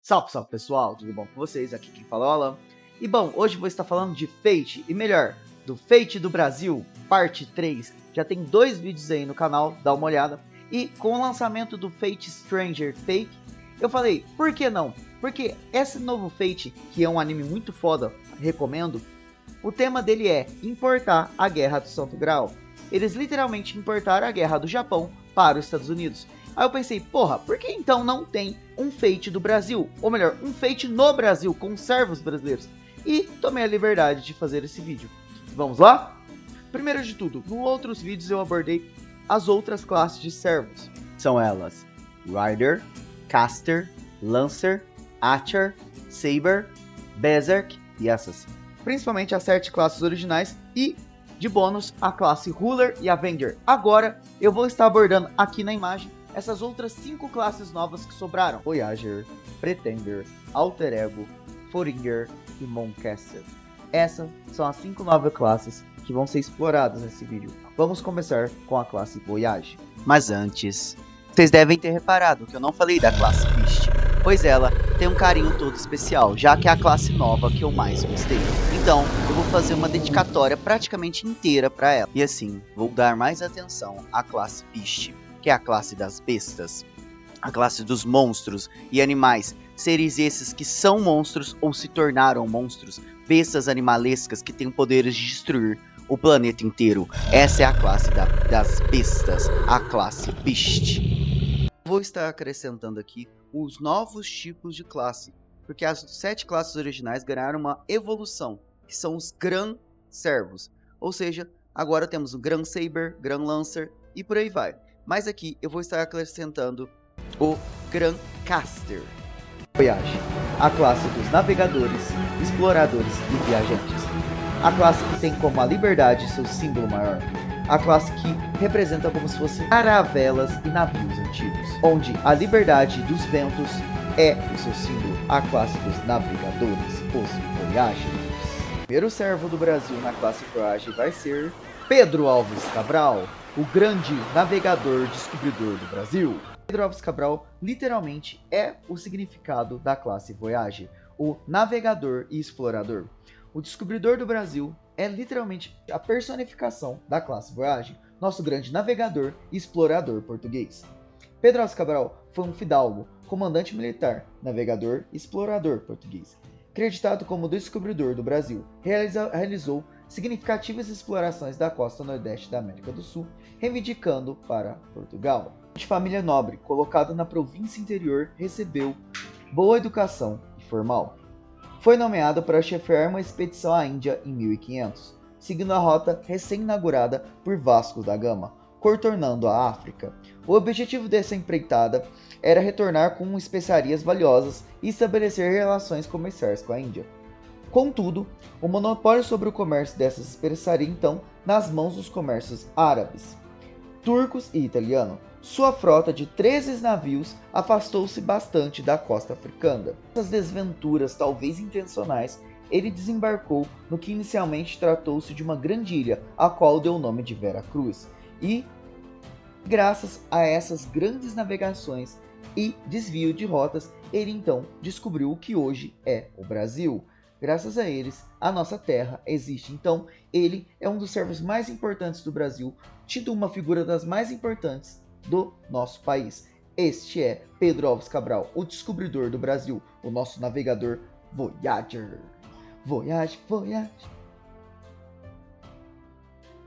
Salve, salve pessoal, tudo bom com vocês? Aqui quem fala é o Alan. E bom, hoje vou estar falando de Fate, e melhor, do Fate do Brasil, parte 3. Já tem 2 vídeos aí no canal, dá uma olhada. E com o lançamento do Fate Stranger Fake, eu falei, por que não? Porque esse novo Fate, que é um anime muito foda, recomendo, o tema dele é importar a Guerra do Santo Graal. Eles literalmente importaram a Guerra do Japão para os Estados Unidos. Aí eu pensei, porra, por que então não tem um Fate do Brasil? Ou melhor, um Fate no Brasil, com servos brasileiros? E tomei a liberdade de fazer esse vídeo. Vamos lá? Primeiro de tudo, nos outros vídeos eu abordei as outras classes de servos. São elas Rider, Caster, Lancer, Archer, Saber, Berserk e essas. Principalmente as 7 classes originais e, de bônus, a classe Ruler e Avenger. Agora eu vou estar abordando aqui na imagem essas outras 5 classes novas que sobraram: Voyager, Pretender, Alter Ego, Foreigner e Moncaster. Essas são as 5 novas classes que vão ser exploradas nesse vídeo. Vamos começar com a classe Voyage. Mas antes, vocês devem ter reparado que eu não falei da classe Beast, pois ela tem um carinho todo especial, já que é a classe nova que eu mais gostei. Então, eu vou fazer uma dedicatória praticamente inteira para ela. E assim, vou dar mais atenção à classe Beast, que é a classe das bestas, a classe dos monstros e animais, seres esses que são monstros ou se tornaram monstros, bestas animalescas que têm poderes de destruir o planeta inteiro. Essa é a classe das bestas, a classe Beast. Vou estar acrescentando aqui os novos tipos de classe, porque as 7 classes originais ganharam uma evolução, que são os Gran Servos, ou seja, agora temos o Gran Saber, Gran Lancer e por aí vai. Mas aqui eu vou estar acrescentando o Gran Caster. Voyage, a classe dos navegadores, exploradores e viajantes. A classe que tem como a liberdade seu símbolo maior. A classe que representa como se fossem caravelas e navios antigos, onde a liberdade dos ventos é o seu símbolo. A classe dos navegadores, os Voyagers. O primeiro servo do Brasil na classe Voyage vai ser Pedro Alves Cabral, o grande navegador descobridor do Brasil. Pedro Alves Cabral literalmente é o significado da classe Voyage, o navegador e explorador. O descobridor do Brasil é literalmente a personificação da classe Voyage, nosso grande navegador e explorador português. Pedro Alves Cabral foi um fidalgo, comandante militar, navegador e explorador português. Acreditado como descobridor do Brasil, realizou significativas explorações da costa nordeste da América do Sul, reivindicando para Portugal. De família nobre, colocado na província interior, recebeu boa educação e formal. Foi nomeado para chefiar uma expedição à Índia em 1500, seguindo a rota recém-inaugurada por Vasco da Gama, contornando a África. O objetivo dessa empreitada era retornar com especiarias valiosas e estabelecer relações comerciais com a Índia. Contudo, o monopólio sobre o comércio dessas especiarias então nas mãos dos comércios árabes, turcos e italianos. Sua frota de 13 navios afastou-se bastante da costa africana. Essas desventuras, talvez intencionais, ele desembarcou no que inicialmente tratou-se de uma grande ilha, a qual deu o nome de Vera Cruz. E, graças a essas grandes navegações e desvio de rotas, ele então descobriu o que hoje é o Brasil. Graças a eles, a nossa terra existe. Então, ele é um dos servos mais importantes do Brasil, tido uma figura das mais importantes do nosso país. Este é Pedro Alves Cabral, o descobridor do Brasil, o nosso navegador Voyager. Voyage, Voyage.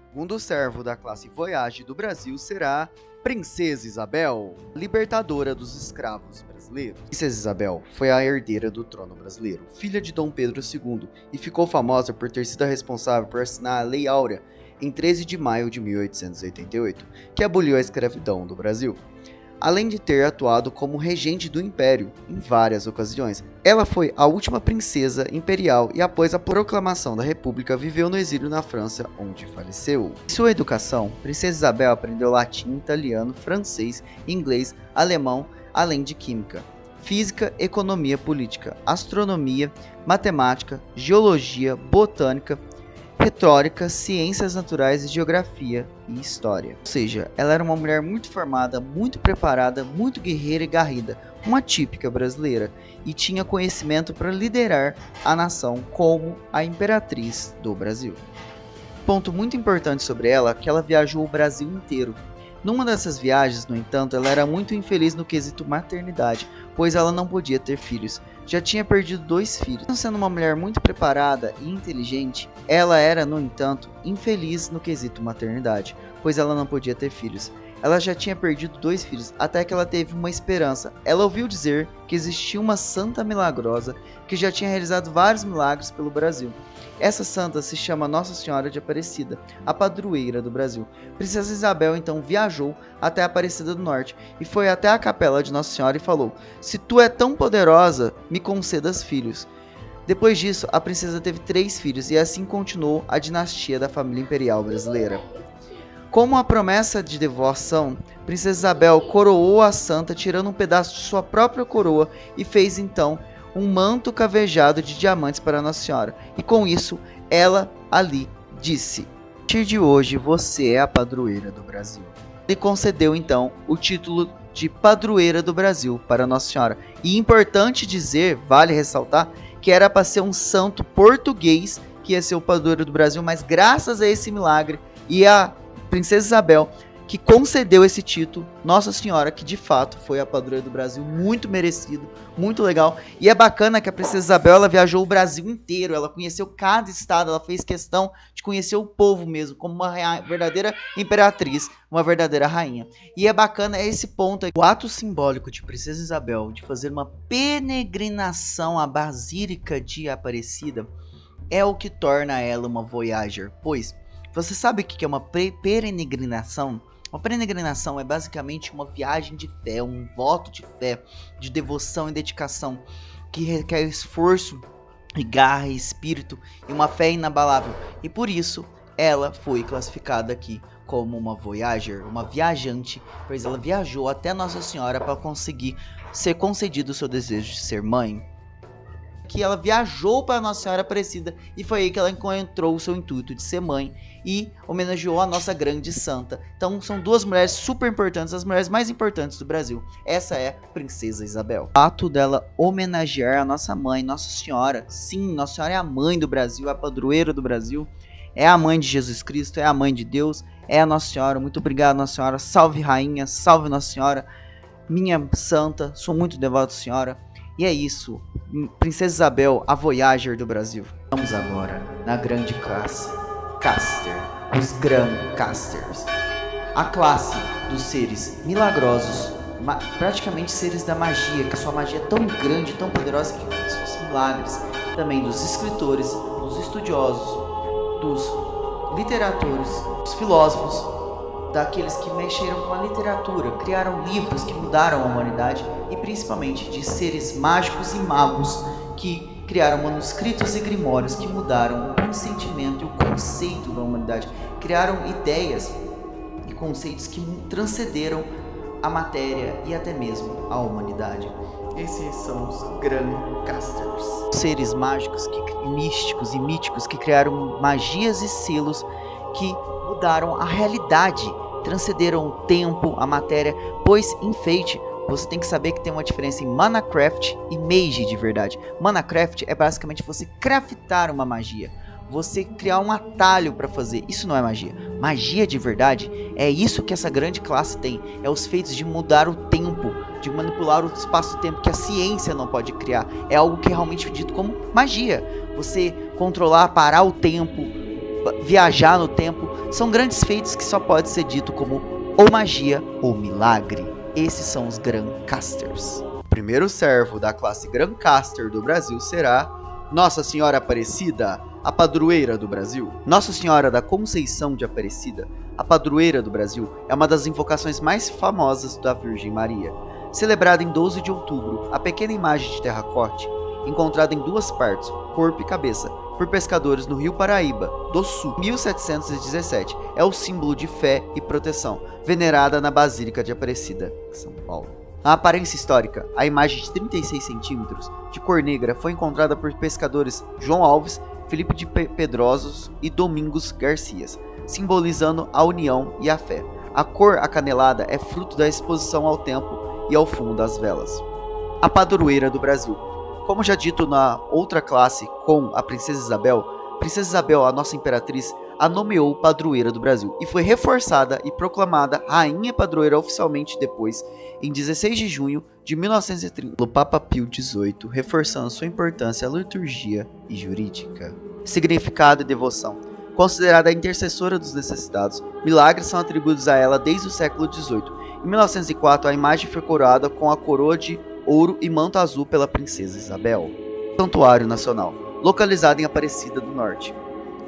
O segundo servo da classe Voyage do Brasil será Princesa Isabel, libertadora dos escravos brasileiros. Princesa Isabel foi a herdeira do trono brasileiro, filha de Dom Pedro II, e ficou famosa por ter sido a responsável por assinar a Lei Áurea em 13 de maio de 1888, que aboliu a escravidão do Brasil. Além de ter atuado como regente do Império em várias ocasiões, ela foi a última princesa imperial e após a proclamação da República viveu no exílio na França, onde faleceu. Em sua educação, Princesa Isabel aprendeu latim, italiano, francês, inglês, alemão, além de química, física, economia política, astronomia, matemática, geologia, botânica, retórica, ciências naturais e geografia e história. Ou seja, ela era uma mulher muito formada, muito preparada, muito guerreira e garrida, uma típica brasileira, e tinha conhecimento para liderar a nação como a imperatriz do Brasil. Ponto muito importante sobre ela é que ela viajou o Brasil inteiro. Numa dessas viagens, no entanto, ela era muito infeliz no quesito maternidade, pois ela não podia ter filhos. Já tinha perdido 2 filhos. Sendo uma mulher muito preparada e inteligente, ela era, no entanto, infeliz no quesito maternidade, pois ela não podia ter filhos. Ela já tinha perdido 2 filhos, até que ela teve uma esperança. Ela ouviu dizer que existia uma santa milagrosa que já tinha realizado vários milagres pelo Brasil. Essa santa se chama Nossa Senhora de Aparecida, a padroeira do Brasil. Princesa Isabel então viajou até Aparecida do Norte e foi até a capela de Nossa Senhora e falou: "Se tu é tão poderosa, me concedas filhos." Depois disso, a princesa teve 3 filhos e assim continuou a dinastia da família imperial brasileira. Como a promessa de devoção, Princesa Isabel coroou a santa tirando um pedaço de sua própria coroa e fez então um manto cavejado de diamantes para Nossa Senhora. E com isso, ela ali disse: "A partir de hoje você é a padroeira do Brasil." E concedeu então o título de padroeira do Brasil para Nossa Senhora. E importante dizer, vale ressaltar, que era para ser um santo português que ia ser o padroeiro do Brasil, mas graças a esse milagre e a Princesa Isabel que concedeu esse título, Nossa Senhora, que de fato foi a padroeira do Brasil, muito merecido, muito legal. E é bacana que a Princesa Isabel, ela viajou o Brasil inteiro, ela conheceu cada estado, ela fez questão de conhecer o povo mesmo, como uma verdadeira imperatriz, uma verdadeira rainha. E é bacana esse ponto, o ato simbólico de Princesa Isabel de fazer uma peregrinação à Basílica de Aparecida é o que torna ela uma voyager, pois você sabe o que é uma peregrinação? Uma peregrinação é basicamente uma viagem de fé, um voto de fé, de devoção e dedicação, que requer esforço e garra e espírito e uma fé inabalável. E por isso ela foi classificada aqui como uma voyager, uma viajante, pois ela viajou até Nossa Senhora para conseguir ser concedido o seu desejo de ser mãe. Que ela viajou para Nossa Senhora Aparecida e foi aí que ela encontrou o seu intuito de ser mãe e homenageou a nossa grande santa. Então são 2 mulheres super importantes, as mulheres mais importantes do Brasil. Essa é a Princesa Isabel. O ato dela homenagear a nossa mãe, Nossa Senhora. Sim, Nossa Senhora é a mãe do Brasil, a padroeira do Brasil. É a mãe de Jesus Cristo, é a mãe de Deus, é a Nossa Senhora. Muito obrigado, Nossa Senhora. Salve Rainha, salve Nossa Senhora, minha santa. Sou muito devoto, Senhora. E é isso, Princesa Isabel, a voyager do Brasil. Vamos agora na grande classe, Caster, os Grand Casters. A classe dos seres milagrosos, praticamente seres da magia, que a sua magia é tão grande, tão poderosa que faz os milagres. Também dos escritores, dos estudiosos, dos literatores, dos filósofos, daqueles que mexeram com a literatura, criaram livros que mudaram a humanidade e principalmente de seres mágicos e magos que criaram manuscritos e grimórios que mudaram o sentimento e o conceito da humanidade, criaram ideias e conceitos que transcenderam a matéria e até mesmo a humanidade. Esses são os Grand Casters, seres mágicos, místicos e míticos que criaram magias e selos que mudaram a realidade, transcenderam o tempo, a matéria, pois em Fate você tem que saber que tem uma diferença em Manacraft e Mage de verdade. Manacraft é basicamente você craftar uma magia, você criar um atalho para fazer. Isso não é magia. Magia de verdade é isso que essa grande classe tem, é os feitos de mudar o tempo, de manipular o espaço-tempo que a ciência não pode criar. É algo que é realmente dito como magia. Você controlar, parar o tempo, viajar no tempo, são grandes feitos que só pode ser dito como ou magia ou milagre. Esses são os Grand Casters. O primeiro servo da classe Grand Caster do Brasil será Nossa Senhora Aparecida, a padroeira do Brasil. Nossa Senhora da Conceição de Aparecida, a padroeira do Brasil, é uma das invocações mais famosas da Virgem Maria. Celebrada em 12 de outubro, a pequena imagem de terracote, encontrada em 2 partes, corpo e cabeça, por pescadores no Rio Paraíba, do Sul, 1717, é o símbolo de fé e proteção, venerada na Basílica de Aparecida, São Paulo. Na aparência histórica, a imagem de 36 centímetros, de cor negra, foi encontrada por pescadores João Alves, Felipe de Pedrosos e Domingos Garcias, simbolizando a união e a fé. A cor acanelada é fruto da exposição ao tempo e ao fumo das velas. A padroeira do Brasil. Como já dito na outra classe com a Princesa Isabel, a nossa imperatriz, a nomeou padroeira do Brasil e foi reforçada e proclamada rainha padroeira oficialmente depois, em 16 de junho de 1930, pelo Papa Pio XVIII, reforçando sua importância à liturgia e jurídica. Significado e devoção. Considerada a intercessora dos necessitados, milagres são atribuídos a ela desde o século XVIII. Em 1904, a imagem foi coroada com a coroa de ouro e manto azul pela Princesa Isabel. Santuário Nacional, localizado em Aparecida do Norte,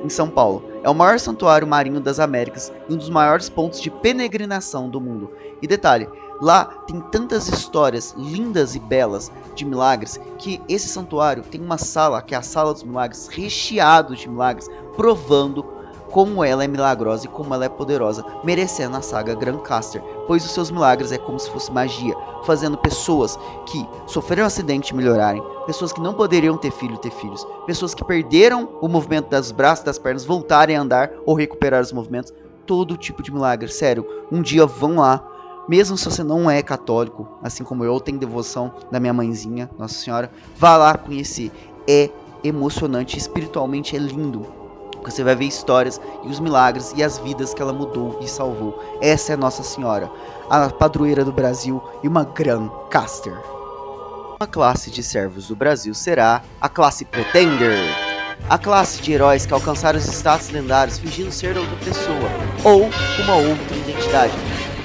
em São Paulo. É o maior santuário marinho das Américas e um dos maiores pontos de peregrinação do mundo. E detalhe, lá tem tantas histórias lindas e belas de milagres que esse santuário tem uma sala, que é a Sala dos Milagres, recheado de milagres, provando como ela é milagrosa e como ela é poderosa, merecendo a saga Grandcaster, pois os seus milagres é como se fosse magia, fazendo pessoas que sofreram um acidente melhorarem, pessoas que não poderiam ter filhos, pessoas que perderam o movimento dos braços, das pernas, voltarem a andar ou recuperar os movimentos, todo tipo de milagre, sério, um dia vão lá, mesmo se você não é católico, assim como eu tenho devoção da minha mãezinha, Nossa Senhora, vá lá conhecer, é emocionante, espiritualmente é lindo. Você vai ver histórias e os milagres e as vidas que ela mudou e salvou. Essa é Nossa Senhora, a padroeira do Brasil e uma Grandcaster. Uma classe de servos do Brasil será a classe Pretender. A classe de heróis que alcançaram os status lendários fingindo ser outra pessoa ou uma outra identidade.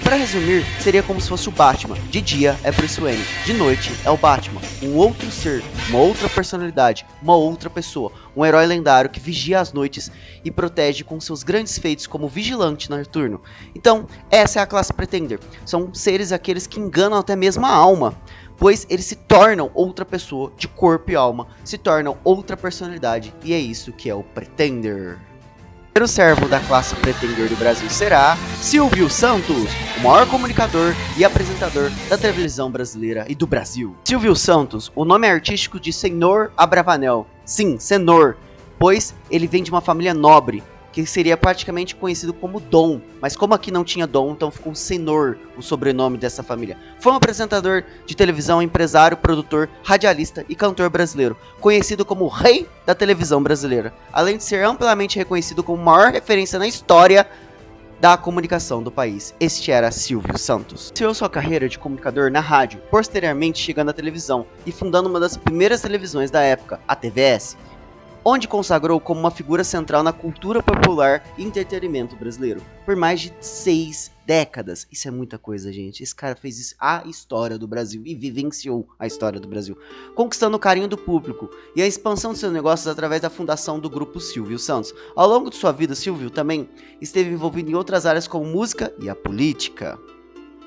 Para resumir, seria como se fosse o Batman. De dia é Bruce Wayne, de noite é o Batman. Um outro ser, uma outra personalidade, uma outra pessoa. Um herói lendário que vigia as noites e protege com seus grandes feitos como vigilante noturno. Então, essa é a classe Pretender. São seres aqueles que enganam até mesmo a alma, pois eles se tornam outra pessoa de corpo e alma, se tornam outra personalidade. E é isso que é o Pretender. O primeiro servo da classe Pretender do Brasil será Silvio Santos, o maior comunicador e apresentador da televisão brasileira e do Brasil. Silvio Santos, o nome artístico de Senhor Abravanel. Sim, Senhor, pois ele vem de uma família nobre, que seria praticamente conhecido como Dom, mas como aqui não tinha Dom, então ficou Senhor, o sobrenome dessa família. Foi um apresentador de televisão, empresário, produtor, radialista e cantor brasileiro, conhecido como o rei da televisão brasileira, além de ser amplamente reconhecido como a maior referência na história da comunicação do país. Este era Silvio Santos. Iniciou sua carreira de comunicador na rádio, posteriormente chegando à televisão e fundando uma das primeiras televisões da época, a TVS, onde consagrou como uma figura central na cultura popular e entretenimento brasileiro, por mais de 6 décadas. Isso é muita coisa, gente. Esse cara fez a história do Brasil e vivenciou a história do Brasil, conquistando o carinho do público e a expansão de seus negócios através da fundação do grupo Silvio Santos. Ao longo de sua vida, Silvio também esteve envolvido em outras áreas como música e a política.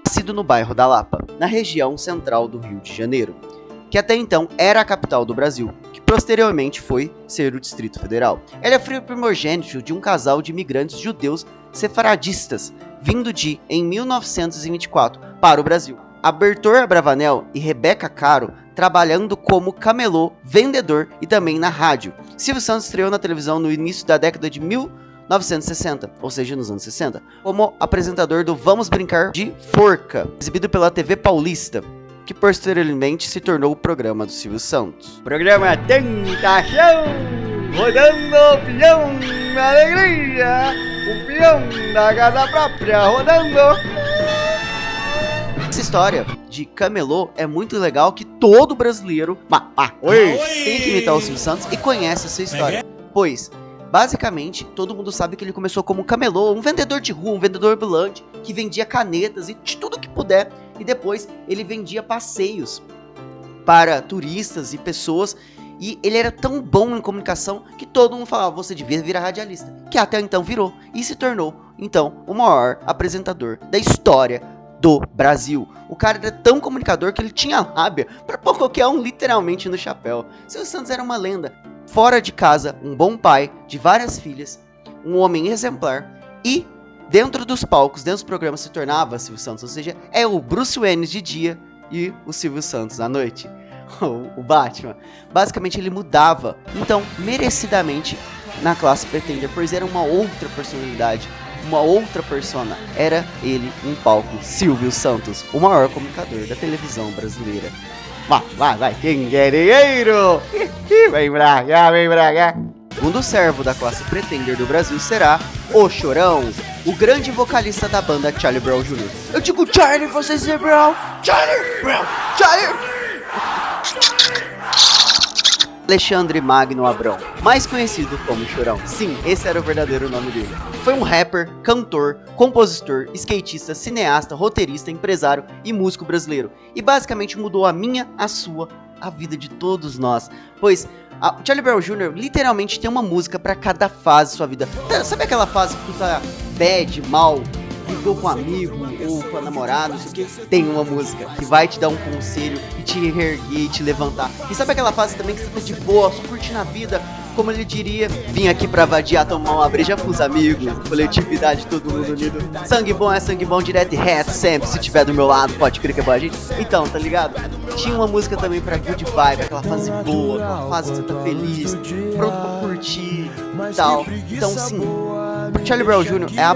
Nascido no bairro da Lapa, na região central do Rio de Janeiro, que até então era a capital do Brasil, que posteriormente foi ser o Distrito Federal. Ele é filho primogênito de um casal de imigrantes judeus sefaradistas, vindo em 1924, para o Brasil. Bertor Abravanel e Rebeca Caro, trabalhando como camelô, vendedor e também na rádio. Silvio Santos estreou na televisão no início da década de 1960, ou seja, nos anos 60, como apresentador do Vamos Brincar de Forca, exibido pela TV Paulista, que posteriormente se tornou o programa do Silvio Santos. Programa Tentação, rodando o peão na alegria, o peão da casa própria rodando. Essa história de camelô é muito legal, que todo brasileiro tem que imitar o Silvio Santos e conhece essa história, pois basicamente todo mundo sabe que ele começou como um camelô, um vendedor de rua, um vendedor ambulante que vendia canetas e de tudo que puder, e depois ele vendia passeios para turistas e pessoas, e ele era tão bom em comunicação que todo mundo falava: você devia virar radialista, que até então virou e se tornou então o maior apresentador da história do Brasil. O cara era tão comunicador que ele tinha lábia para pôr qualquer um literalmente no chapéu. Silvio Santos era uma lenda. Fora de casa, um bom pai de várias filhas, um homem exemplar, e dentro dos palcos, dentro dos programas, se tornava Silvio Santos, ou seja, é o Bruce Wayne de dia e o Silvio Santos à noite, o Batman. Basicamente ele mudava, então merecidamente, na classe Pretender, pois era uma outra personalidade, uma outra persona. Era ele em palco, Silvio Santos, o maior comunicador da televisão brasileira. Vai, quem quer dinheiro? Vem pra cá. O segundo servo da classe Pretender do Brasil será o Chorão, o grande vocalista da banda Charlie Brown Jr. Eu digo Charlie, você diz Brown. Charlie! Alexandre Magno Abrão, mais conhecido como Chorão. Sim, esse era o verdadeiro nome dele. Foi um rapper, cantor, compositor, skatista, cineasta, roteirista, empresário e músico brasileiro. E basicamente mudou a minha, a sua, a vida de todos nós. Pois o Charlie Brown Jr. literalmente tem uma música pra cada fase da sua vida. Sabe aquela fase que tu tá bad, mal, brigou com um amigo ou com a namorada, não sei o que? Tem uma música que vai te dar um conselho e te reerguer e te levantar. E sabe aquela fase também que você tá de boa, só curtindo a vida, como ele diria, vim aqui pra vadiar, tomar uma breja com os amigos, coletividade, todo mundo unido. Sangue bom é sangue bom, direto e reto, sempre, se tiver do meu lado, pode crer que é boa gente. Então, tá ligado? Tinha uma música também pra good vibe, aquela fase boa, aquela fase que você tá feliz, pronto pra curtir e tal. Então, sim, Charlie Brown Jr. é a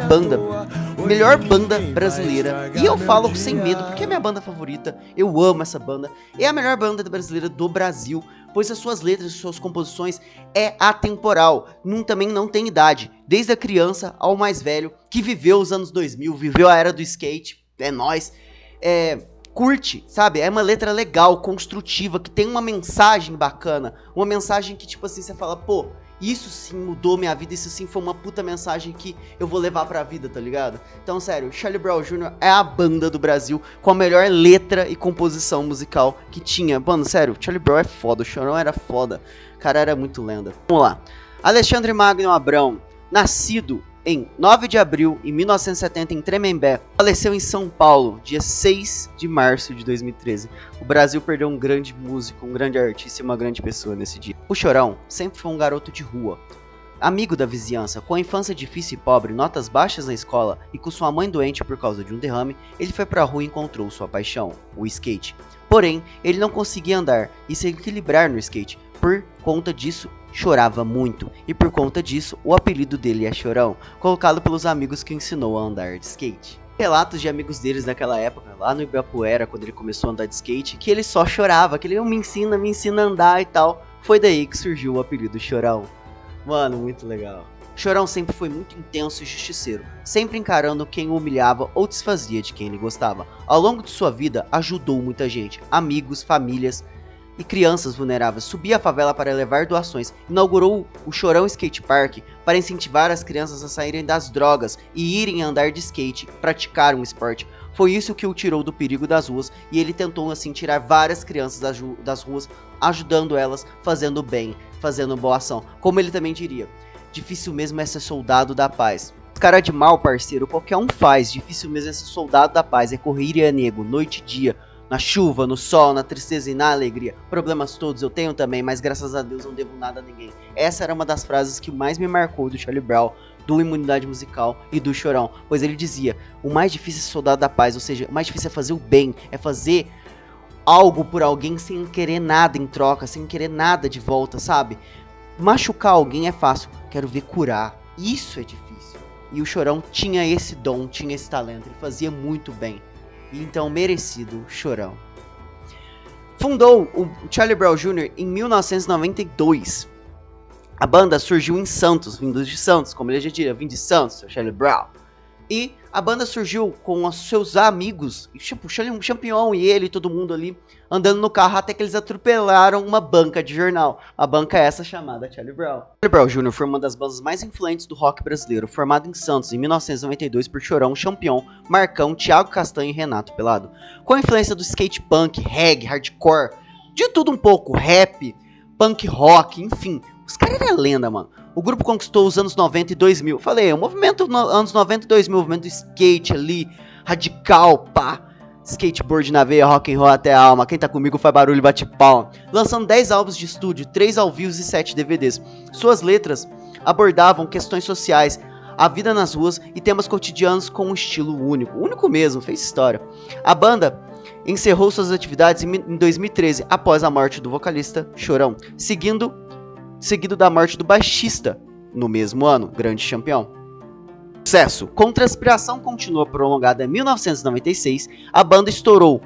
melhor banda brasileira, e eu falo sem medo, porque é minha banda favorita, eu amo essa banda, é a melhor banda brasileira do Brasil, pois as suas letras e suas composições é atemporal, também não tem idade, desde a criança ao mais velho, que viveu os anos 2000, viveu a era do skate, é nóis, curte, sabe, é uma letra legal, construtiva, que tem uma mensagem bacana, uma mensagem que tipo assim, você fala, pô, isso sim mudou minha vida, isso sim foi uma puta mensagem que eu vou levar pra vida, tá ligado? Então, sério, Charlie Brown Jr. é a banda do Brasil com a melhor letra e composição musical que tinha. Mano, sério, Charlie Brown é foda, o Chorão era foda, o cara era muito lenda. Vamos lá. Alexandre Magno Abrão, nascido em 9 de abril de 1970 em Tremembé, faleceu em São Paulo, dia 6 de março de 2013. O Brasil perdeu um grande músico, um grande artista e uma grande pessoa nesse dia. O Chorão sempre foi um garoto de rua, amigo da vizinhança, com a infância difícil e pobre, notas baixas na escola e com sua mãe doente por causa de um derrame, ele foi pra rua e encontrou sua paixão, o skate. Porém, ele não conseguia andar e se equilibrar no skate. Por conta disso, chorava muito, e por conta disso, o apelido dele é Chorão, colocado pelos amigos que ensinou a andar de skate. Relatos de amigos deles naquela época, lá no Ibirapuera, quando ele começou a andar de skate, que ele só chorava, que ele me ensina a andar e tal. Foi daí que surgiu o apelido Chorão. Mano, muito legal. Chorão sempre foi muito intenso e justiceiro, sempre encarando quem o humilhava ou desfazia de quem ele gostava. Ao longo de sua vida, ajudou muita gente, amigos, famílias e crianças vulneráveis. Subia a favela para levar doações, inaugurou o Chorão Skate Park para incentivar as crianças a saírem das drogas e irem andar de skate, praticar um esporte. Foi isso que o tirou do perigo das ruas e ele tentou assim tirar várias crianças das ruas, ajudando elas, fazendo bem, fazendo boa ação. Como ele também diria, difícil mesmo é ser soldado da paz. Cara de mal, parceiro, qualquer um faz. Difícil mesmo é ser soldado da paz, é correr e é nego, noite e dia. Na chuva, no sol, na tristeza e na alegria. Problemas todos eu tenho também, mas graças a Deus não devo nada a ninguém. Essa era uma das frases que mais me marcou do Charlie Brown, do Imunidade Musical e do Chorão. Pois ele dizia, o mais difícil é ser soldado da paz, ou seja, o mais difícil é fazer o bem, é fazer algo por alguém sem querer nada em troca, sem querer nada de volta, sabe? Machucar alguém é fácil, quero ver curar, isso é difícil. E o Chorão tinha esse dom, tinha esse talento, ele fazia muito bem. Então, merecido, Chorão. Fundou o Charlie Brown Jr. em 1992. A banda surgiu em Santos, vindo de Santos, como ele já diria, vim de Santos, seu Charlie Brown. E a banda surgiu com os seus amigos, tipo, o Champion e ele, todo mundo ali, andando no carro até que eles atropelaram uma banca de jornal. A banca é essa chamada Charlie Brown. Charlie Brown Jr. foi uma das bandas mais influentes do rock brasileiro, formado em Santos em 1992 por Chorão, Champion, Marcão, Thiago Castanho e Renato Pelado. Com a influência do skate punk, reggae, hardcore, de tudo um pouco, rap, punk rock, enfim. Os caras eram lenda, mano. O grupo conquistou os anos 90 e 2000. Falei, o movimento anos 90 e 2000, o movimento do skate ali, radical, pá. Skateboard na veia, rock and roll até a alma. Quem tá comigo faz barulho e bate palma. Lançando 10 álbuns de estúdio, 3 ao vivo e 7 DVDs. Suas letras abordavam questões sociais, a vida nas ruas e temas cotidianos com um estilo único. Único mesmo, fez história. A banda encerrou suas atividades em 2013, após a morte do vocalista Chorão, seguido da morte do baixista no mesmo ano, Grande Champion. Sucesso. Com Transpiração Continua prolongada em 1996, a banda estourou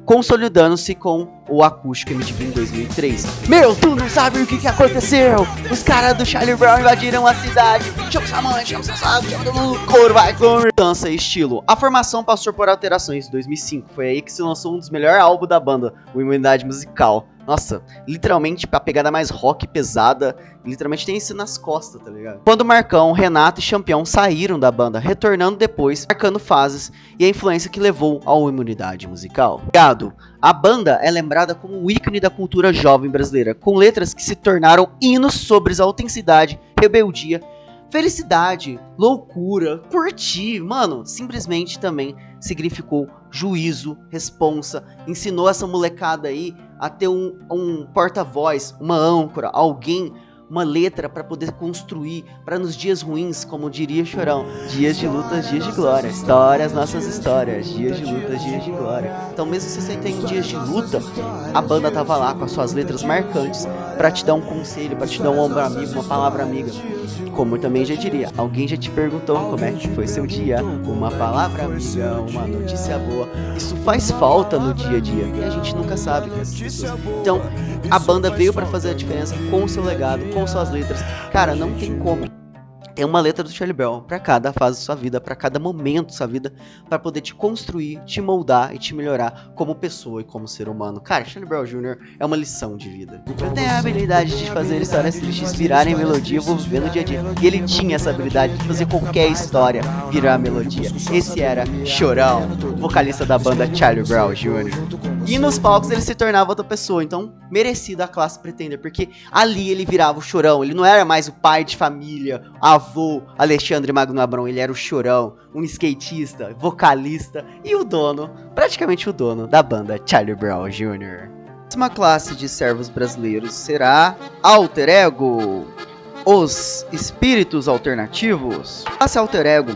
consolidando-se com o Acústico MTV em 2003. Meu, tu não sabe o que aconteceu? Os caras do Charlie Brown invadiram a cidade. Chama sua mãe, chama sua sogra, chama todo mundo, couro, vai, couro. Dança e estilo. A formação passou por alterações em 2005. Foi aí que se lançou um dos melhores álbuns da banda, o Imunidade Musical. Nossa, literalmente a pegada mais rock pesada, literalmente tem isso nas costas, tá ligado? Quando Marcão, Renato e Champião saíram da banda, retornando depois, marcando fases e a influência que levou ao Imunidade Musical. Obrigado. A banda é lembrada como um ícone da cultura jovem brasileira, com letras que se tornaram hinos sobre a autenticidade, rebeldia, felicidade, loucura, curtir, mano, simplesmente também significou juízo, responsa, ensinou essa molecada aí a ter um porta-voz, uma âncora, alguém, uma letra para poder construir, para nos dias ruins, como diria Chorão, dias de lutas, dias de glória, histórias, nossas histórias, dias de lutas, dias de glória. Então mesmo se você tem dias de luta, a banda tava lá com as suas letras marcantes para te dar um conselho, para te dar um ombro amigo, uma palavra amiga. Como eu também já diria, alguém já te perguntou como é que foi seu dia, uma palavra amiga, uma notícia boa. Isso faz falta no dia a dia e a gente nunca sabe. Então, a banda veio para fazer a diferença com o seu legado, com suas letras. Cara, não tem como. Tem uma letra do Charlie Brown para cada fase da sua vida, para cada momento da sua vida, para poder te construir, te moldar e te melhorar como pessoa e como ser humano. Cara, Charlie Brown Jr. é uma lição de vida. Eu tenho a habilidade de fazer histórias tristes virarem melodia, eu vou viver no dia a dia. E ele tinha essa habilidade de fazer qualquer história virar melodia. Esse era Chorão, vocalista da banda Charlie Brown Jr. E nos palcos ele se tornava outra pessoa, então merecido a classe Pretender, porque ali ele virava o Chorão, ele não era mais o pai de família, avô Alexandre Magno Abrão, ele era o Chorão, um skatista, vocalista e o dono, praticamente o dono da banda Charlie Brown Jr. A próxima classe de servos brasileiros será Alter Ego, os espíritos alternativos. A classe Alter Ego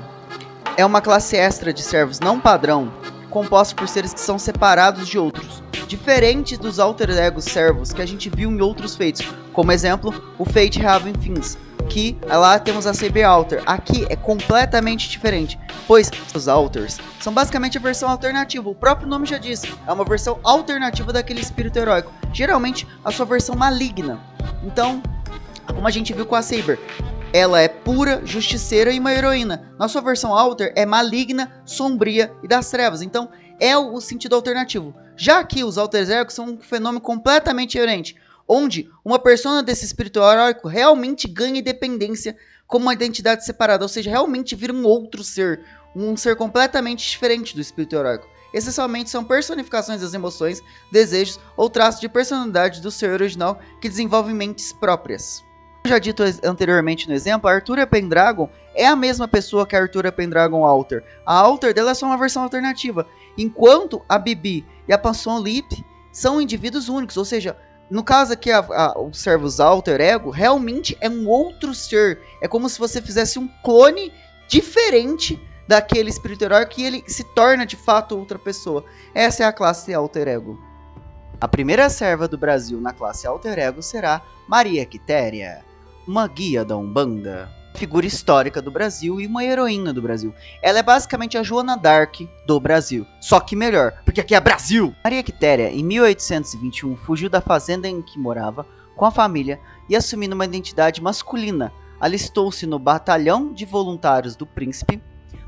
é uma classe extra de servos não padrão, composto por seres que são separados de outros, diferente dos alter egos servos que a gente viu em outros feitos, como exemplo, o Fate Haven Fins, que lá temos a CB Alter. Aqui é completamente diferente, pois os Alters são basicamente a versão alternativa, o próprio nome já diz, é uma versão alternativa daquele espírito heróico, geralmente a sua versão maligna. Então, como a gente viu com a Saber, ela é pura, justiceira e uma heroína. Na sua versão Alter é maligna, sombria e das trevas. Então é o sentido alternativo. Já que os Alter Egos são um fenômeno completamente diferente, onde uma persona desse espírito heróico realmente ganha independência como uma identidade separada, ou seja, realmente vira um outro ser, um ser completamente diferente do espírito heróico. Essencialmente são personificações das emoções, desejos ou traços de personalidade do ser original que desenvolvem mentes próprias. Já dito anteriormente no exemplo, a Arthura Pendragon é a mesma pessoa que a Arthura Pendragon Alter. A Alter dela é só uma versão alternativa, enquanto a Bibi e a Passion Lip são indivíduos únicos, ou seja, no caso aqui o Servus Alter Ego realmente é um outro ser, é como se você fizesse um clone diferente daquele espírito heróico e ele se torna de fato outra pessoa. Essa é a classe Alter Ego. A primeira serva do Brasil na classe Alter Ego será Maria Quitéria, uma guia da Umbanda, figura histórica do Brasil e uma heroína do Brasil. Ela é basicamente a Joana Dark do Brasil, só que melhor, porque aqui é Brasil! Maria Quitéria, em 1821, fugiu da fazenda em que morava com a família e, assumindo uma identidade masculina, alistou-se no Batalhão de Voluntários do Príncipe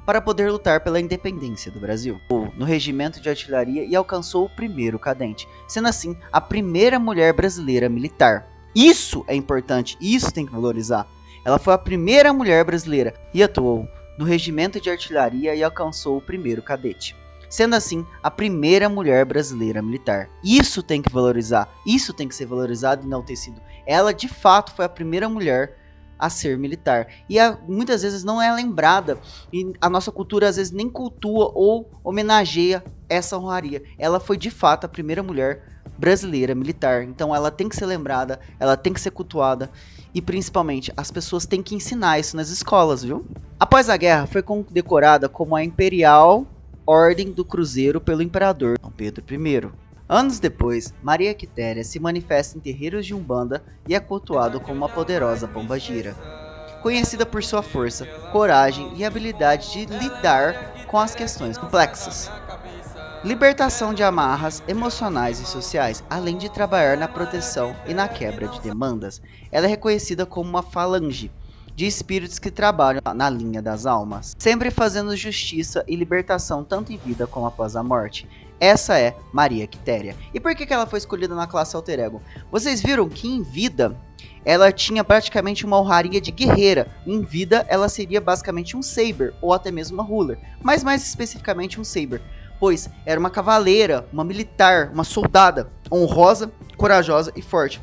para poder lutar pela independência do Brasil, ou no Regimento de Artilharia, e alcançou o primeiro cadente, sendo assim a primeira mulher brasileira militar. Isso é importante, isso tem que valorizar. Ela foi a primeira mulher brasileira e atuou no Regimento de Artilharia e alcançou o primeiro cadete, sendo assim a primeira mulher brasileira militar. Isso tem que valorizar, isso tem que ser valorizado e enaltecido. Ela de fato foi a primeira mulher a ser militar e muitas vezes não é lembrada, e a nossa cultura às vezes nem cultua ou homenageia essa honraria. Ela foi de fato a primeira mulher brasileira militar, então ela tem que ser lembrada, ela tem que ser cultuada e principalmente as pessoas têm que ensinar isso nas escolas, viu? Após a guerra foi condecorada como a Imperial Ordem do Cruzeiro pelo Imperador Dom Pedro I. Anos depois, Maria Quitéria se manifesta em terreiros de Umbanda e é cultuado como uma poderosa pombagira, conhecida por sua força, coragem e habilidade de lidar com as questões complexas. libertação de amarras emocionais e sociais, além de trabalhar na proteção e na quebra de demandas. Ela é reconhecida como uma falange de espíritos que trabalham na linha das almas, sempre fazendo justiça e libertação tanto em vida como após a morte. Essa é Maria Quitéria. E por que ela foi escolhida na classe Alter Ego? Vocês viram que em vida ela tinha praticamente uma honraria de guerreira. Em vida ela seria basicamente um Saber ou até mesmo uma Ruler, mas mais especificamente um Saber, pois era uma cavaleira, uma militar, uma soldada honrosa, corajosa e forte.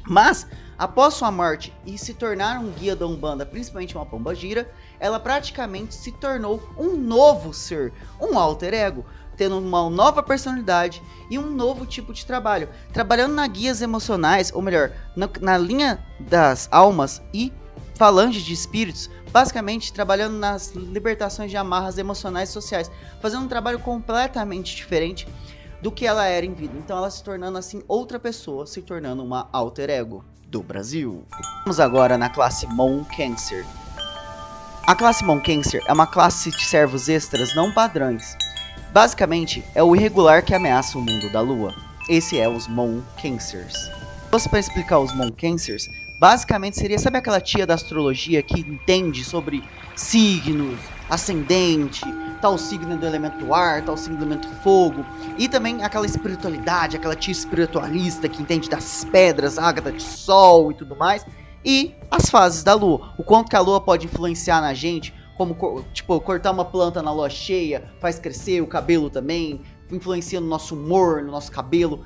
Mas após sua morte e se tornar um guia da Umbanda, principalmente uma pombagira, ela praticamente se tornou um novo ser, um alter ego, tendo uma nova personalidade e um novo tipo de trabalho, trabalhando nas guias emocionais, ou melhor, na linha das almas e falange de espíritos, basicamente trabalhando nas libertações de amarras emocionais e sociais, fazendo um trabalho completamente diferente do que ela era em vida. Então ela se tornando assim outra pessoa, se tornando uma alter ego do Brasil. Vamos agora na classe Mon Cancer. A classe Mon Cancer é uma classe de servos extras não padrões. Basicamente, é o irregular que ameaça o mundo da lua. Esse é os Mon Cancers. Se fosse para explicar os Mon Cancers, basicamente seria, sabe aquela tia da astrologia que entende sobre signos, ascendente, tal signo do elemento ar, tal signo do elemento fogo, e também aquela espiritualidade, aquela tia espiritualista que entende das pedras, ágata de sol e tudo mais, e as fases da lua, o quanto que a lua pode influenciar na gente, como, tipo, cortar uma planta na lua cheia, faz crescer o cabelo também, influencia no nosso humor, no nosso cabelo,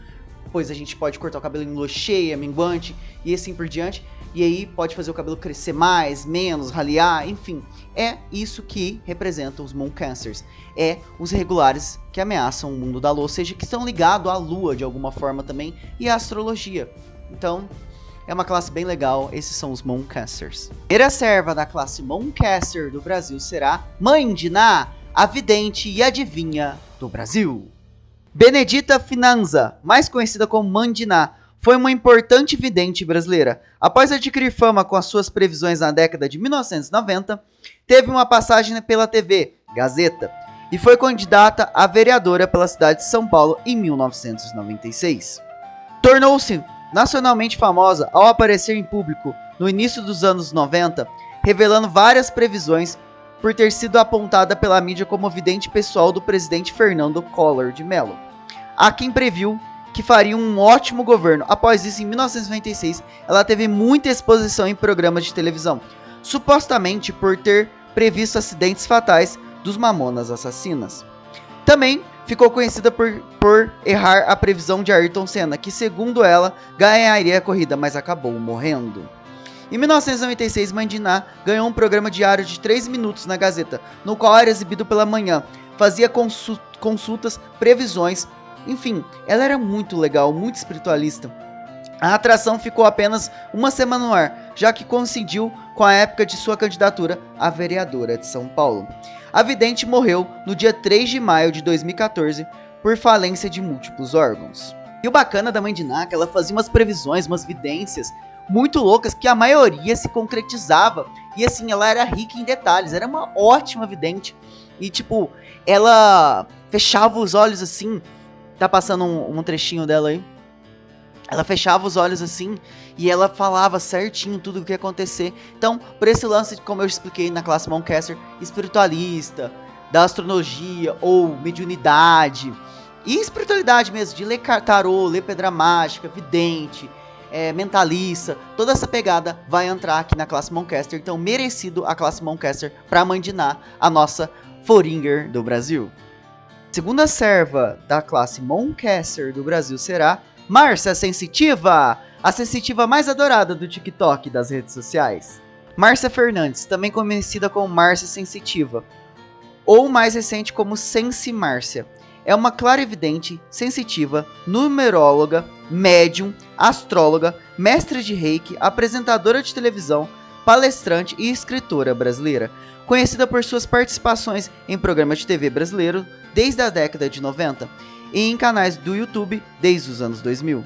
pois a gente pode cortar o cabelo em lua cheia, minguante, e assim por diante, e aí pode fazer o cabelo crescer mais, menos, ralear, enfim, é isso que representa os Mon Cancers, é os irregulares que ameaçam o mundo da lua, ou seja, que estão ligados à lua de alguma forma também, e à astrologia. Então, é uma classe bem legal, esses são os Mon Cancers. A primeira serva da classe Mon Cancer do Brasil será Mãe de Ná, a vidente e adivinha do Brasil. Benedita Finanza, mais conhecida como Mãe de Ná, foi uma importante vidente brasileira. Após adquirir fama com as suas previsões na década de 1990, teve uma passagem pela TV, Gazeta, e foi candidata a vereadora pela cidade de São Paulo em 1996. Tornou-se nacionalmente famosa ao aparecer em público no início dos anos 90, revelando várias previsões por ter sido apontada pela mídia como vidente pessoal do presidente Fernando Collor de Mello. Há quem previu que faria um ótimo governo. Após isso, em 1996, ela teve muita exposição em programas de televisão, supostamente por ter previsto acidentes fatais dos Mamonas Assassinas. Também ficou conhecida por errar a previsão de Ayrton Senna, que segundo ela, ganharia a corrida, mas acabou morrendo. Em 1996, Mãe de Ná ganhou um programa diário de 3 minutos na Gazeta, no qual era exibido pela manhã, fazia consultas, previsões, enfim, ela era muito legal, muito espiritualista. A atração ficou apenas uma semana no ar, já que coincidiu com a época de sua candidatura a vereadora de São Paulo. A vidente morreu no dia 3 de maio de 2014 por falência de múltiplos órgãos. E o bacana da Mãe de Ná é que ela fazia umas previsões, umas vidências muito loucas que a maioria se concretizava. E assim, ela era rica em detalhes, era uma ótima vidente. E tipo, ela fechava os olhos assim, tá passando um trechinho dela aí. Ela fechava os olhos assim e ela falava certinho tudo o que ia acontecer. Então, por esse lance, como eu expliquei na classe Mon Cancer, espiritualista, da astrologia ou mediunidade, e espiritualidade mesmo, de ler tarô, ler pedra mágica, vidente, mentalista, toda essa pegada vai entrar aqui na classe Mon Cancer. Então, merecido a classe Mon Cancer para Mãe de Ná, a nossa Foringer do Brasil. Segunda serva da classe Mon Cancer do Brasil será Márcia Sensitiva, a sensitiva mais adorada do TikTok e das redes sociais. Márcia Fernandes, também conhecida como Márcia Sensitiva, ou mais recente como Sensi Márcia, é uma clarividente, sensitiva, numeróloga, médium, astróloga, mestre de reiki, apresentadora de televisão, palestrante e escritora brasileira, conhecida por suas participações em programas de TV brasileiro desde a década de 90 e em canais do YouTube desde os anos 2000.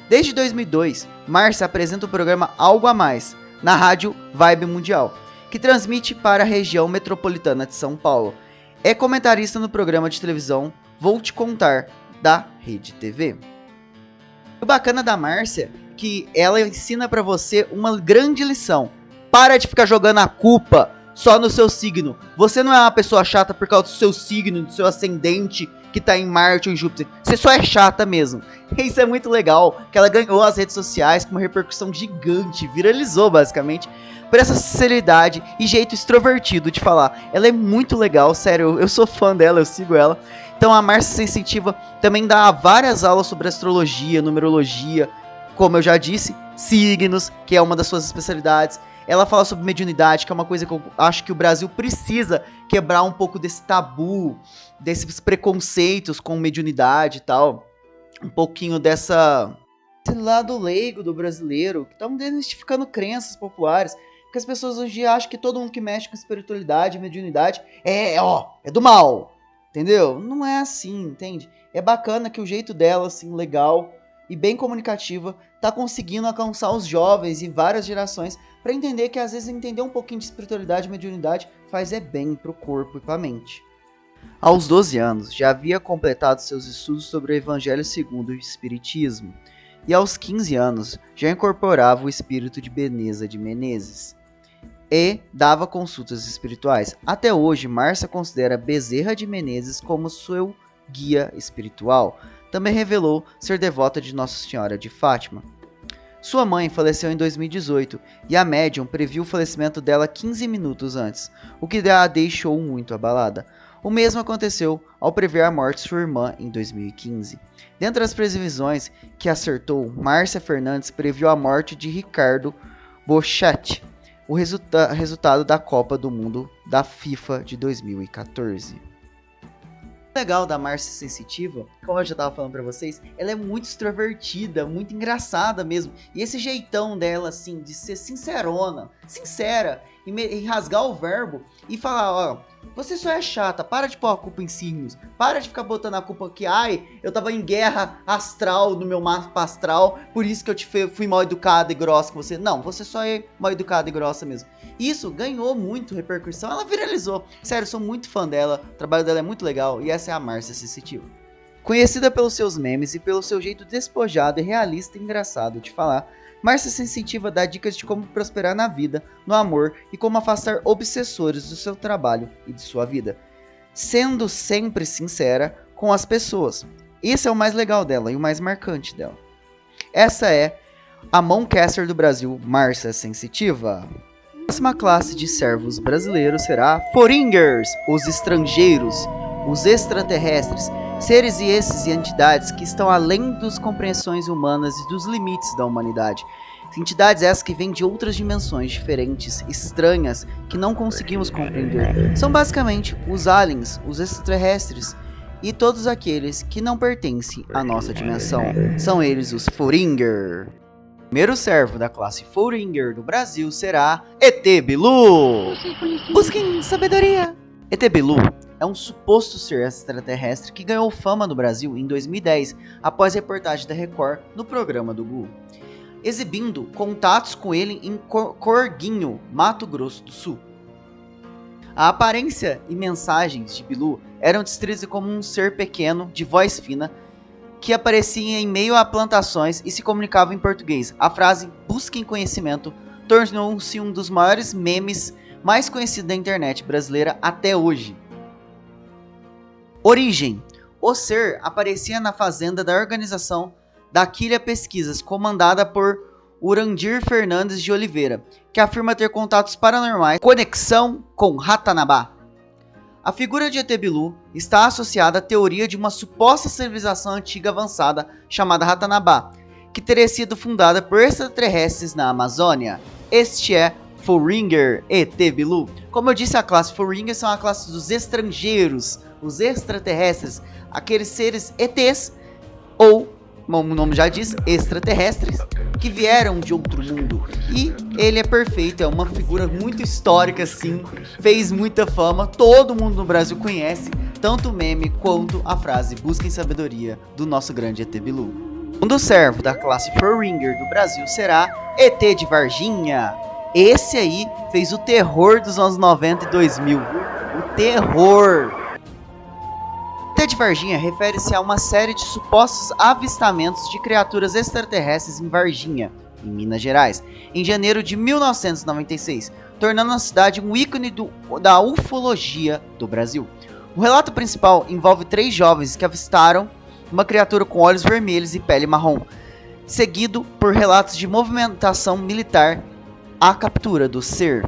Desde 2002, Márcia apresenta o programa Algo a Mais, na rádio Vibe Mundial, que transmite para a região metropolitana de São Paulo. É comentarista no programa de televisão Vou Te Contar, da Rede TV. O bacana da Márcia é que ela ensina pra você uma grande lição. Para de ficar jogando a culpa só no seu signo. Você não é uma pessoa chata por causa do seu signo, do seu ascendente que tá em Marte ou em Júpiter. Você só é chata mesmo. E isso é muito legal, que ela ganhou as redes sociais com uma repercussão gigante, viralizou basicamente, por essa sinceridade e jeito extrovertido de falar. Ela é muito legal, sério, eu sou fã dela, eu sigo ela. Então a Márcia Sensitiva também dá várias aulas sobre astrologia, numerologia, como eu já disse, signos, que é uma das suas especialidades. Ela fala sobre mediunidade, que é uma coisa que eu acho que o Brasil precisa quebrar um pouco desse tabu, desses preconceitos com mediunidade e tal. Um pouquinho desse lado leigo do brasileiro, que estão desmistificando crenças populares. Porque as pessoas hoje em dia acham que todo mundo que mexe com espiritualidade, mediunidade, é do mal. Entendeu? Não é assim, entende? É bacana que o jeito dela, assim, legal e bem comunicativa, tá conseguindo alcançar os jovens e várias gerações para entender que às vezes entender um pouquinho de espiritualidade e mediunidade faz bem pro corpo e pra mente. Aos 12 anos, já havia completado seus estudos sobre o Evangelho segundo o Espiritismo, e aos 15 anos já incorporava o espírito de Beneza de Menezes e dava consultas espirituais. Até hoje, Márcia considera Bezerra de Menezes como seu guia espiritual. Também revelou ser devota de Nossa Senhora de Fátima. Sua mãe faleceu em 2018 e a médium previu o falecimento dela 15 minutos antes, o que a deixou muito abalada. O mesmo aconteceu ao prever a morte de sua irmã em 2015. Dentre as previsões que acertou, Márcia Fernandes previu a morte de Ricardo Bochetti, o resultado da Copa do Mundo da FIFA de 2014. O legal da Márcia Sensitiva, como eu já tava falando pra vocês, ela é muito extrovertida, muito engraçada mesmo. E esse jeitão dela, assim, de ser sincera, e rasgar o verbo e falar, ó, você só é chata, para de pôr a culpa em signos, para de ficar botando a culpa que, eu tava em guerra astral no meu mapa astral, por isso que eu fui mal educada e grossa com você. Não, você só é mal educada e grossa mesmo. Isso ganhou muito repercussão, ela viralizou. Sério, sou muito fã dela, o trabalho dela é muito legal e essa é a Márcia Sensitiva. Conhecida pelos seus memes e pelo seu jeito despojado e realista e engraçado de falar, Márcia Sensitiva dá dicas de como prosperar na vida, no amor e como afastar obsessores do seu trabalho e de sua vida, sendo sempre sincera com as pessoas. Esse é o mais legal dela e o mais marcante dela. Essa é a Moncaster do Brasil, Márcia Sensitiva. A próxima classe de servos brasileiros será Foringers, os estrangeiros, os extraterrestres, seres e entidades que estão além das compreensões humanas e dos limites da humanidade. Entidades essas que vêm de outras dimensões diferentes, estranhas, que não conseguimos compreender. São basicamente os aliens, os extraterrestres e todos aqueles que não pertencem à nossa dimensão. São eles os Foringer. O primeiro servo da classe Foringer do Brasil será ET Bilu. Busquem sabedoria. ET Bilu é um suposto ser extraterrestre que ganhou fama no Brasil em 2010 após reportagem da Record no programa do Gugu, exibindo contatos com ele em Corguinho, Mato Grosso do Sul. A aparência e mensagens de Bilu eram descritas como um ser pequeno, de voz fina, que aparecia em meio a plantações e se comunicava em português. A frase "busquem conhecimento" tornou-se um dos maiores memes mais conhecidos da internet brasileira até hoje. Origem: o ser aparecia na fazenda da organização da Quilha Pesquisas, comandada por Urandir Fernandes de Oliveira, que afirma ter contatos paranormais, conexão com Ratanabá. A figura de ET Bilu está associada à teoria de uma suposta civilização antiga avançada chamada Ratanabá, que teria sido fundada por extraterrestres na Amazônia. Este é Foringer ET Bilu. Como eu disse, a classe Foringer são a classe dos estrangeiros, os extraterrestres, aqueles seres ETs, ou, como o nome já diz, extraterrestres, que vieram de outro mundo. E ele é perfeito, é uma figura muito histórica, assim, fez muita fama, todo mundo no Brasil conhece, tanto o meme quanto a frase "busquem sabedoria" do nosso grande ET Bilu. O segundo servo da classe Foringer do Brasil será ET de Varginha. Esse aí fez o terror dos anos 90 e 2000, o terror. ET ET de Varginha refere-se a uma série de supostos avistamentos de criaturas extraterrestres em Varginha, em Minas Gerais, em janeiro de 1996, tornando a cidade um ícone da ufologia do Brasil. O relato principal envolve 3 jovens que avistaram uma criatura com olhos vermelhos e pele marrom, seguido por relatos de movimentação militar à captura do ser.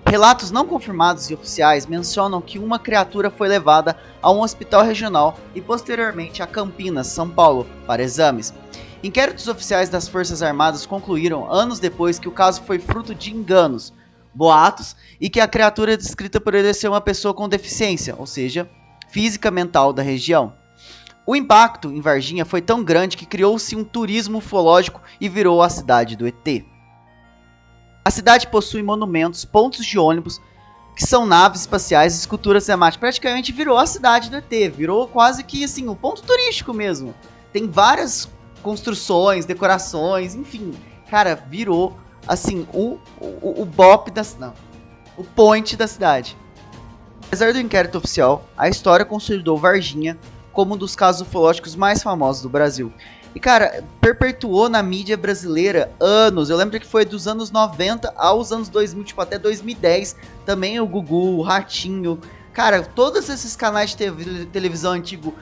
Relatos não confirmados e oficiais mencionam que uma criatura foi levada a um hospital regional e posteriormente a Campinas, São Paulo, para exames. Inquéritos oficiais das Forças Armadas concluíram anos depois que o caso foi fruto de enganos, boatos e que a criatura descrita poderia ser uma pessoa com deficiência, ou seja, física mental da região. O impacto em Varginha foi tão grande que criou-se um turismo ufológico e virou a cidade do ET. A cidade possui monumentos, pontos de ônibus, que são naves espaciais e esculturas temáticas. Praticamente virou a cidade do ET, virou quase que assim, um ponto turístico mesmo. Tem várias construções, decorações, enfim. Cara, virou assim, o bop da cidade. O point da cidade. Apesar do inquérito oficial, a história consolidou Varginha como um dos casos ufológicos mais famosos do Brasil. E cara, perpetuou na mídia brasileira anos. Eu lembro que foi dos anos 90 aos anos 2000, tipo até 2010. Também o Gugu, o Ratinho. Cara, todos esses canais de televisão antigo,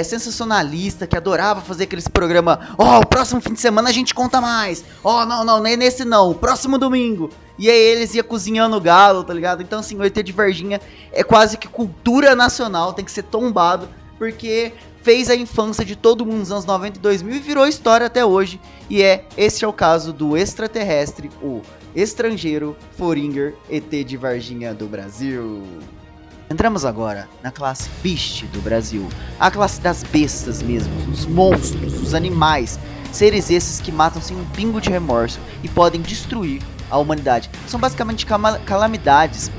sensacionalista, que adorava fazer aqueles programas. O próximo fim de semana a gente conta mais. Não, nem nesse não, o próximo domingo. E aí eles iam cozinhando o galo, tá ligado? Então assim, o ET de Varginha é quase que cultura nacional, tem que ser tombado. Porque fez a infância de todo mundo nos anos 90 e 2000 e virou história até hoje. E esse é o caso do extraterrestre, o estrangeiro Foringer ET de Varginha do Brasil. Entramos agora na classe Beast do Brasil, a classe das bestas mesmo, os monstros, os animais, seres esses que matam sem um pingo de remorso e podem destruir a humanidade. São basicamente calamidades,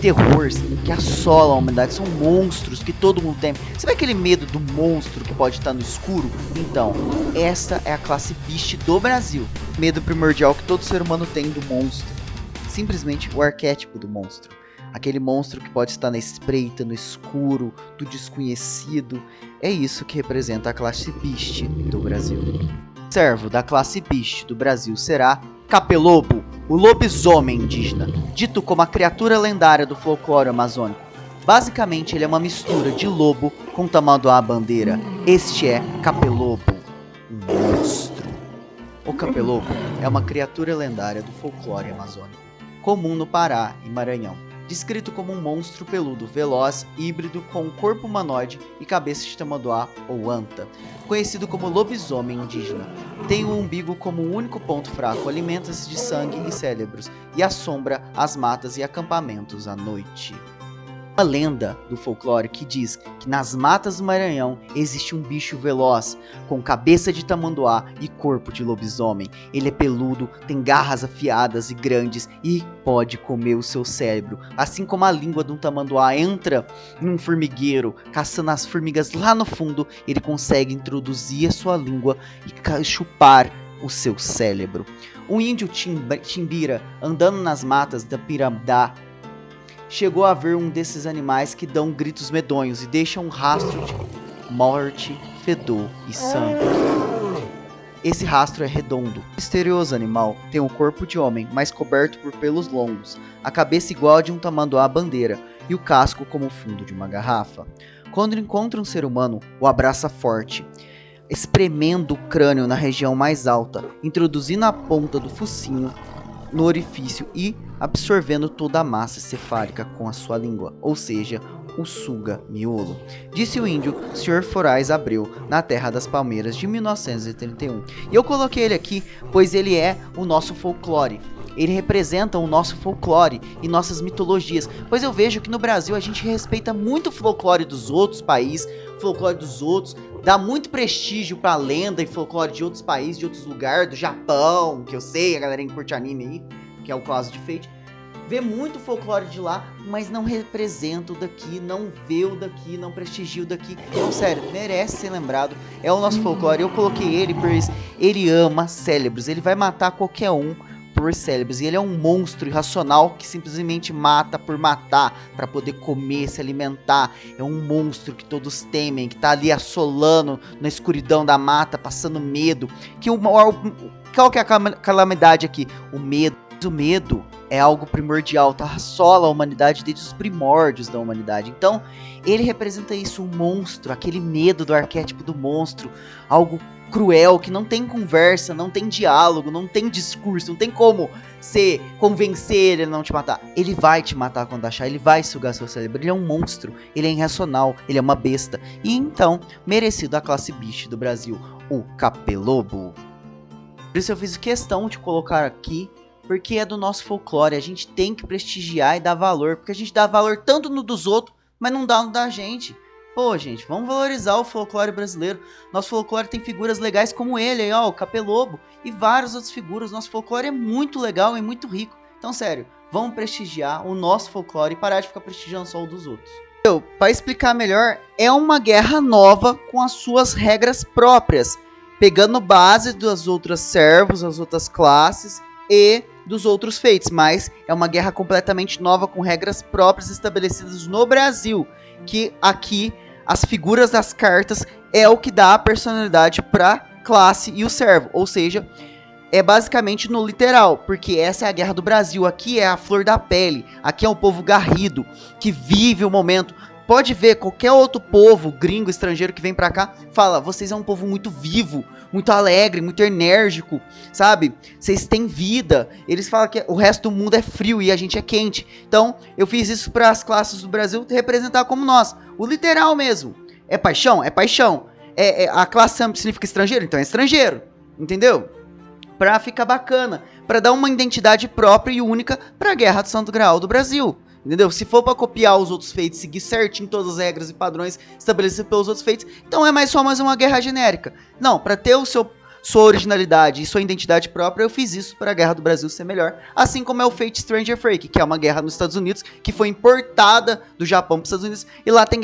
terrores que assolam a humanidade, são monstros que todo mundo tem. Você vê aquele medo do monstro que pode estar no escuro? Então, esta é a classe Beast do Brasil. Medo primordial que todo ser humano tem do monstro. Simplesmente o arquétipo do monstro. Aquele monstro que pode estar na espreita, no escuro, do desconhecido. É isso que representa a classe Beast do Brasil. O servo da classe Beast do Brasil será Capelobo, o lobisomem indígena, dito como a criatura lendária do folclore amazônico. Basicamente, ele é uma mistura de lobo com tamanduá-bandeira. Este é Capelobo, um monstro. O Capelobo é uma criatura lendária do folclore amazônico, comum no Pará e Maranhão. Descrito como um monstro peludo, veloz, híbrido com um corpo humanoide e cabeça de tamanduá ou anta. Conhecido como lobisomem indígena. Tem o umbigo como o único ponto fraco, alimenta-se de sangue e cérebros e assombra as matas e acampamentos à noite. Uma lenda do folclore que diz que nas matas do Maranhão existe um bicho veloz, com cabeça de tamanduá e corpo de lobisomem. Ele é peludo, tem garras afiadas e grandes e pode comer o seu cérebro. Assim como a língua de um tamanduá entra em um formigueiro, caçando as formigas lá no fundo, ele consegue introduzir a sua língua e chupar o seu cérebro. Um índio timbira andando nas matas da Piramdá chegou a ver um desses animais que dão gritos medonhos e deixam um rastro de morte, fedor e sangue. Esse rastro é redondo. O misterioso animal tem um corpo de homem, mas coberto por pelos longos, a cabeça igual a de um tamanduá-bandeira e o casco como o fundo de uma garrafa. Quando encontra um ser humano, o abraça forte, espremendo o crânio na região mais alta, introduzindo a ponta do focinho no orifício e absorvendo toda a massa cefálica com a sua língua, ou seja, o suga miolo. Disse o índio Sr. Forais Abreu na Terra das Palmeiras de 1931. E eu coloquei ele aqui pois ele é o nosso folclore. Ele representa o nosso folclore e nossas mitologias, pois eu vejo que no Brasil a gente respeita muito o folclore dos outros países, folclore dos outros, dá muito prestígio pra lenda e folclore de outros países, de outros lugares, do Japão, que eu sei, a galera que curte anime aí, que é o caso de Fate, vê muito folclore de lá, mas não representa o daqui, não vê o daqui, não prestigia o daqui. Então, sério, merece ser lembrado, é o nosso folclore. Eu coloquei ele, pois ele ama cérebros, ele vai matar qualquer um devorador cérebros. E ele é um monstro irracional que simplesmente mata por matar, para poder comer, se alimentar. É um monstro que todos temem, que tá ali assolando na escuridão da mata, passando medo. Qual que é a calamidade aqui? O medo. O medo é algo primordial, tá? Assola a humanidade desde os primórdios da humanidade. Então, ele representa isso, um monstro, aquele medo do arquétipo do monstro, algo cruel, que não tem conversa, não tem diálogo, não tem discurso, não tem como você convencer ele a não te matar. Ele vai te matar quando achar, ele vai sugar seu cérebro, ele é um monstro, ele é irracional, ele é uma besta. E então, merecido a classe bicho do Brasil, o Capelobo. Por isso eu fiz questão de colocar aqui, porque é do nosso folclore, a gente tem que prestigiar e dar valor, porque a gente dá valor tanto no dos outros, mas não dá no da gente. Pô, gente, vamos valorizar o folclore brasileiro. Nosso folclore tem figuras legais como ele, aí, ó, o Capelobo, e várias outras figuras. Nosso folclore é muito legal e muito rico. Então, sério, vamos prestigiar o nosso folclore e parar de ficar prestigiando só o dos outros. Para explicar melhor, é uma guerra nova com as suas regras próprias, pegando base das outras servos, das outras classes e dos outros feitos, mas é uma guerra completamente nova com regras próprias estabelecidas no Brasil, que aqui as figuras das cartas é o que dá a personalidade para classe e o servo, ou seja, é basicamente no literal, porque essa é a guerra do Brasil, aqui é a flor da pele, aqui é um povo garrido, que vive o momento. Pode ver, qualquer outro povo, gringo, estrangeiro que vem pra cá, fala, vocês é um povo muito vivo, muito alegre, muito enérgico, sabe? Vocês têm vida. Eles falam que o resto do mundo é frio e a gente é quente. Então, eu fiz isso para as classes do Brasil representar como nós. O literal mesmo. É paixão? É paixão. A classe significa estrangeiro? Então é estrangeiro. Entendeu? Pra ficar bacana. Pra dar uma identidade própria e única pra Guerra do Santo Graal do Brasil. Entendeu? Se for pra copiar os outros feitos, seguir certinho todas as regras e padrões estabelecidos pelos outros feitos, então é só mais uma guerra genérica. Não, pra ter sua originalidade e sua identidade própria, eu fiz isso para a Guerra do Brasil ser melhor. Assim como é o Fate Stranger Freak, que é uma guerra nos Estados Unidos, que foi importada do Japão para os Estados Unidos, e lá tem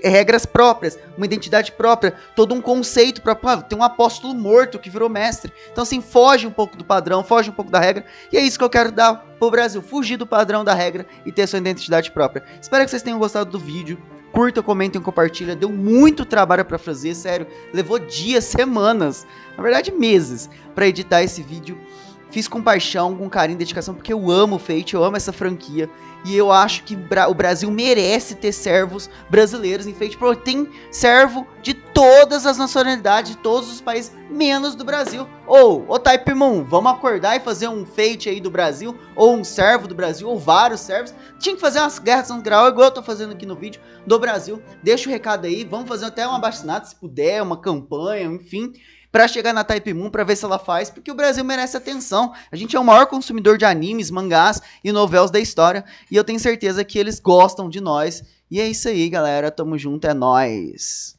regras próprias, uma identidade própria, todo um conceito próprio. Tem um apóstolo morto que virou mestre. Então assim, foge um pouco do padrão, foge um pouco da regra, e é isso que eu quero dar pro Brasil, fugir do padrão da regra e ter sua identidade própria. Espero que vocês tenham gostado do vídeo. Curta, comentem, compartilha. Deu muito trabalho pra fazer, sério. Levou dias, semanas, na verdade meses, pra editar esse vídeo. Fiz com paixão, com carinho, dedicação, porque eu amo o Fate, eu amo essa franquia. E eu acho que o Brasil merece ter servos brasileiros em Fate, porque tem servo de todas as nacionalidades, de todos os países, menos do Brasil. Ô Type Moon, vamos acordar e fazer um Fate aí do Brasil, ou um servo do Brasil, ou vários servos. Tinha que fazer umas guerras de Santo Graal, igual eu tô fazendo aqui no vídeo, do Brasil. Deixa o recado aí, vamos fazer até uma abaixo-assinado, se puder, uma campanha, enfim, pra chegar na Type Moon, pra ver se ela faz, porque o Brasil merece atenção. A gente é o maior consumidor de animes, mangás e novelas da história, e eu tenho certeza que eles gostam de nós. E é isso aí, galera, tamo junto, é nóis.